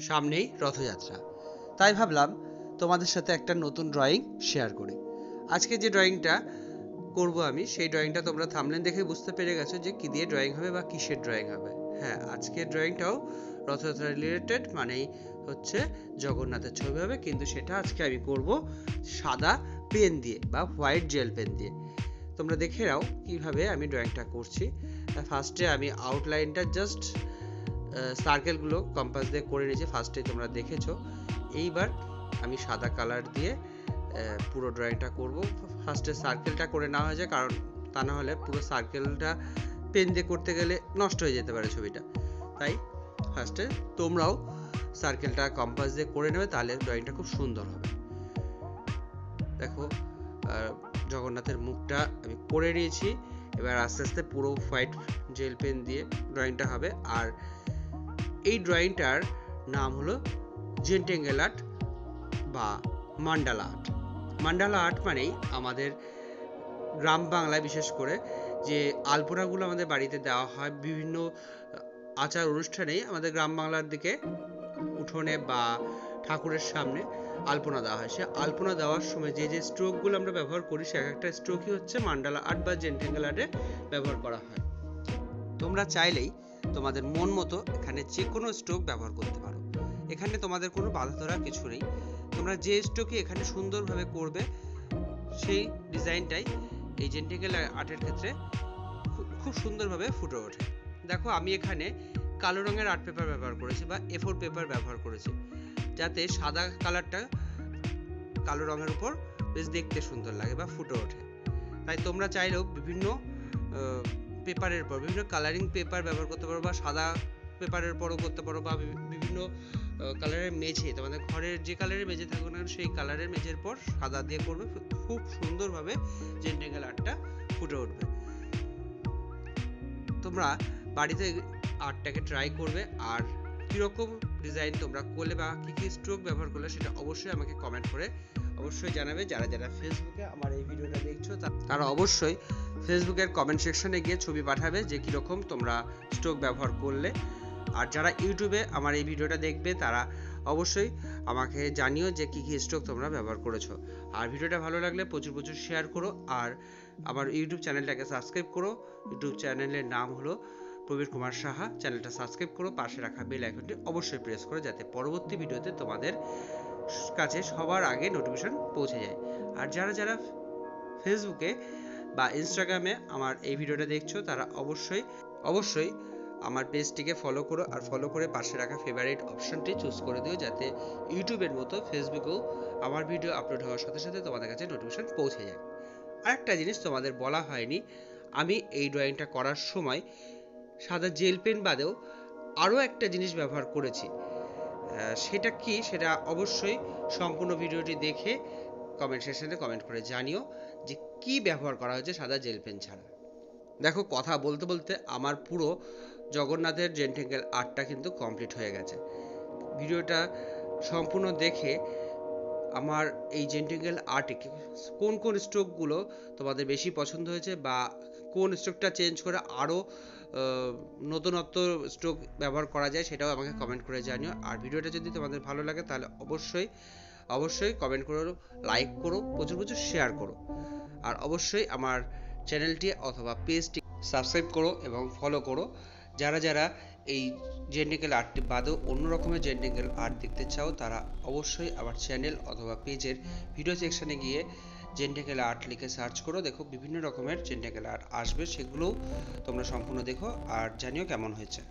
সামনেই রথযাত্রা, তাই ভাবলাম তোমাদের সাথে একটা নতুন ড্রয়িং শেয়ার করি। আজকে যে ড্রয়িংটা করব আমি, সেই ড্রয়িংটা তোমরা থাম্বনেল দেখে বুঝতে পেরে গেছো যে কি দিয়ে ড্রয়িং হবে বা কিসের ড্রয়িং হবে। হ্যাঁ, আজকের ড্রয়িংটাও রথযাত্রা রিলেটেড, মানেই হচ্ছে জগন্নাথের ছবি হবে, কিন্তু সেটা আজকে আমি করব সাদা পেন দিয়ে বা হোয়াইট জেল পেন দিয়ে। তোমরা দেখে নাও কিভাবে আমি ড্রয়িংটা করছি। ফার্স্টে আমি আউটলাইনটা জাস্ট সার্কেলগুলো কম্পাস দিয়ে করে নিয়েছি, ফার্স্টে তোমরা দেখেছো। এইবার আমি সাদা কালার দিয়ে পুরো ড্রয়িংটা করব। ফার্স্টে সার্কেলটা করে নেওয়া হয়েছে, কারণ তা না হলে পুরো সার্কেলটা পেন দিয়ে করতে গেলে নষ্ট হয়ে যেতে পারে ছবিটা। তাই ফার্স্টে তোমরাও সার্কেলটা কম্পাস দিয়ে করে নেবে, তাহলে ড্রয়িংটা খুব সুন্দর হবে। দেখো জগন্নাথের মুখটা আমি করে নিয়েছি। এবার আস্তে আস্তে পুরো হোয়াইট জেল পেন দিয়ে ড্রয়িংটা হবে। আর এই ড্রয়িংটার নাম হলো জেন্টেঙ্গেল আর্ট বা মান্ডালা আর্ট। মান্ডালা আর্ট মানেই আমাদের গ্রাম বাংলায় বিশেষ করে যে আলপনাগুলো আমাদের বাড়িতে দেওয়া হয়, বিভিন্ন আচার অনুষ্ঠানেই আমাদের গ্রাম বাংলার দিকে উঠোনে বা ঠাকুরের সামনে আলপনা দেওয়া হয়। সে আলপনা দেওয়ার সময় যে যে স্ট্রোকগুলো আমরা ব্যবহার করি, সে একটা স্ট্রোকই হচ্ছে মান্ডালা আর্ট বা জেন্টেঙ্গেল আর্টে ব্যবহার করা হয়। তোমরা চাইলেই তোমাদের মন মতো এখানে যে কোনো স্ট্রোক ব্যবহার করতে পারো। এখানে তোমাদের কোনো বাধা ধরা কিছু নেই। তোমরা যে স্ট্রোকই এখানে সুন্দরভাবে করবে, সেই ডিজাইনটাই এই জেন্টেঙ্গেল আর্টের ক্ষেত্রে খুব সুন্দরভাবে ফুটে ওঠে। দেখো আমি এখানে কালো রঙের আর্ট পেপার ব্যবহার করেছি বা A4 পেপার ব্যবহার করেছি, যাতে সাদা কালারটা কালো রঙের উপর বেশ দেখতে সুন্দর লাগে বা ফুটে ওঠে। তাই তোমরা চাইলেও বিভিন্ন পেপারের পর বিভিন্ন কালারিং পেপার ব্যবহার করতে পারো, বা সাদা পেপারের পরও করতে পারো, বা বিভিন্ন কালারের মেঝে, তোমাদের ঘরের যে কালারের মেঝে থাকুক না সেই কালারের মেঝের পর সাদা দিয়ে করবে, খুব সুন্দরভাবে জেন্টেঙ্গেল আর্টটা ফুটে উঠবে। তোমরা বাড়িতে আর্টটাকে ট্রাই করবে, আর কীরকম ডিজাইন তোমরা করলে বা কী কী স্ট্রোক ব্যবহার করলে সেটা অবশ্যই আমাকে কমেন্ট করে অবশ্যই জানাবে। যারা যারা ফেসবুকে আমার এই ভিডিওটা দেখছো তারা অবশ্যই ফেসবুকের কমেন্ট সেকশনে গিয়ে ছবি পাঠাবে যে কীরকম তোমরা স্ট্রোক ব্যবহার করলে। আর যারা ইউটিউবে আমার এই ভিডিওটা দেখবে তারা অবশ্যই আমাকে জানিও যে কী কী স্ট্রোক তোমরা ব্যবহার করেছো। আর ভিডিওটা ভালো লাগলে প্রচুর প্রচুর শেয়ার করো, আর আমার ইউটিউব চ্যানেলটাকে সাবস্ক্রাইব করো। ইউটিউব চ্যানেলের নাম হলো প্রবীর কুমার সাহা। চ্যানেলটা সাবস্ক্রাইব করো, পাশে রাখা বেল আইকনটি অবশ্যই প্রেস করো, যাতে পরবর্তী ভিডিওতে তোমাদের কাছে সবার আগে নোটিফিকেশন পৌঁছে যায়। আর যারা যারা ফেসবুকে বা ইনস্টাগ্রামে আমার এই ভিডিওটা দেখছো তারা অবশ্যই আমার পেজটিকে ফলো করো, আর ফলো করে পাশে রাখা ফেভারিট অপশনটি চুজ করে দিও, যাতে ইউটিউবের মতো ফেসবুকেও আমার ভিডিও আপলোড হওয়ার সাথে সাথে তোমাদের কাছে নোটিফিকেশন পৌঁছে যায়। আরেকটা জিনিস তোমাদের বলা হয়নি, আমি এই ড্রয়িংটা করার সময় সাদা জেল পেন বাদেও আরও একটা জিনিস ব্যবহার করেছি। সেটা কি, সেটা অবশ্যই সম্পূর্ণ ভিডিওটি দেখে কমেন্ট সেকশনে কমেন্ট করে জানিও যে কি ব্যবহার করা হয়েছে সাদা জেল পেন ছাড়া। দেখো কথা বলতে বলতে আমার পুরো জগন্নাথের জেন্টেঙ্গেল আর্টটা কিন্তু কমপ্লিট হয়ে গেছে। ভিডিওটা সম্পূর্ণ দেখে আমার এই জেন্টেঙ্গেল আর্টে কোন কোন স্ট্রোকগুলো তোমাদের বেশি পছন্দ হয়েছে, বা কোন স্ট্রোকটা চেঞ্জ করে আরও নতুনত্ব স্ট্রোক ব্যবহার করা যায়, সেটাও আমাকে কমেন্ট করে জানিও। আর ভিডিওটা যদি তোমাদের ভালো লাগে তাহলে অবশ্যই কমেন্ট করো, লাইক করো, প্রচুর প্রচুর শেয়ার করো। আর অবশ্যই আমার চ্যানেলটি অথবা পেজটি সাবস্ক্রাইব করো এবং ফলো করো। যারা যারা এই জেন্টেঙ্গেল আর্টটি বাদেও অন্য রকমের জেন্টেঙ্গেল আর্ট দেখতে চাও তারা অবশ্যই আমার চ্যানেল অথবা পেজের ভিডিও সেকশনে গিয়ে জেন্টেঙ্গেল আর্ট লিখে সার্চ করো। দেখো বিভিন্ন রকমের জেন্টেঙ্গেল আর্ট আসবে, সেগুলোও তোমরা সম্পূর্ণ দেখো আর জানিও কেমন হয়েছে।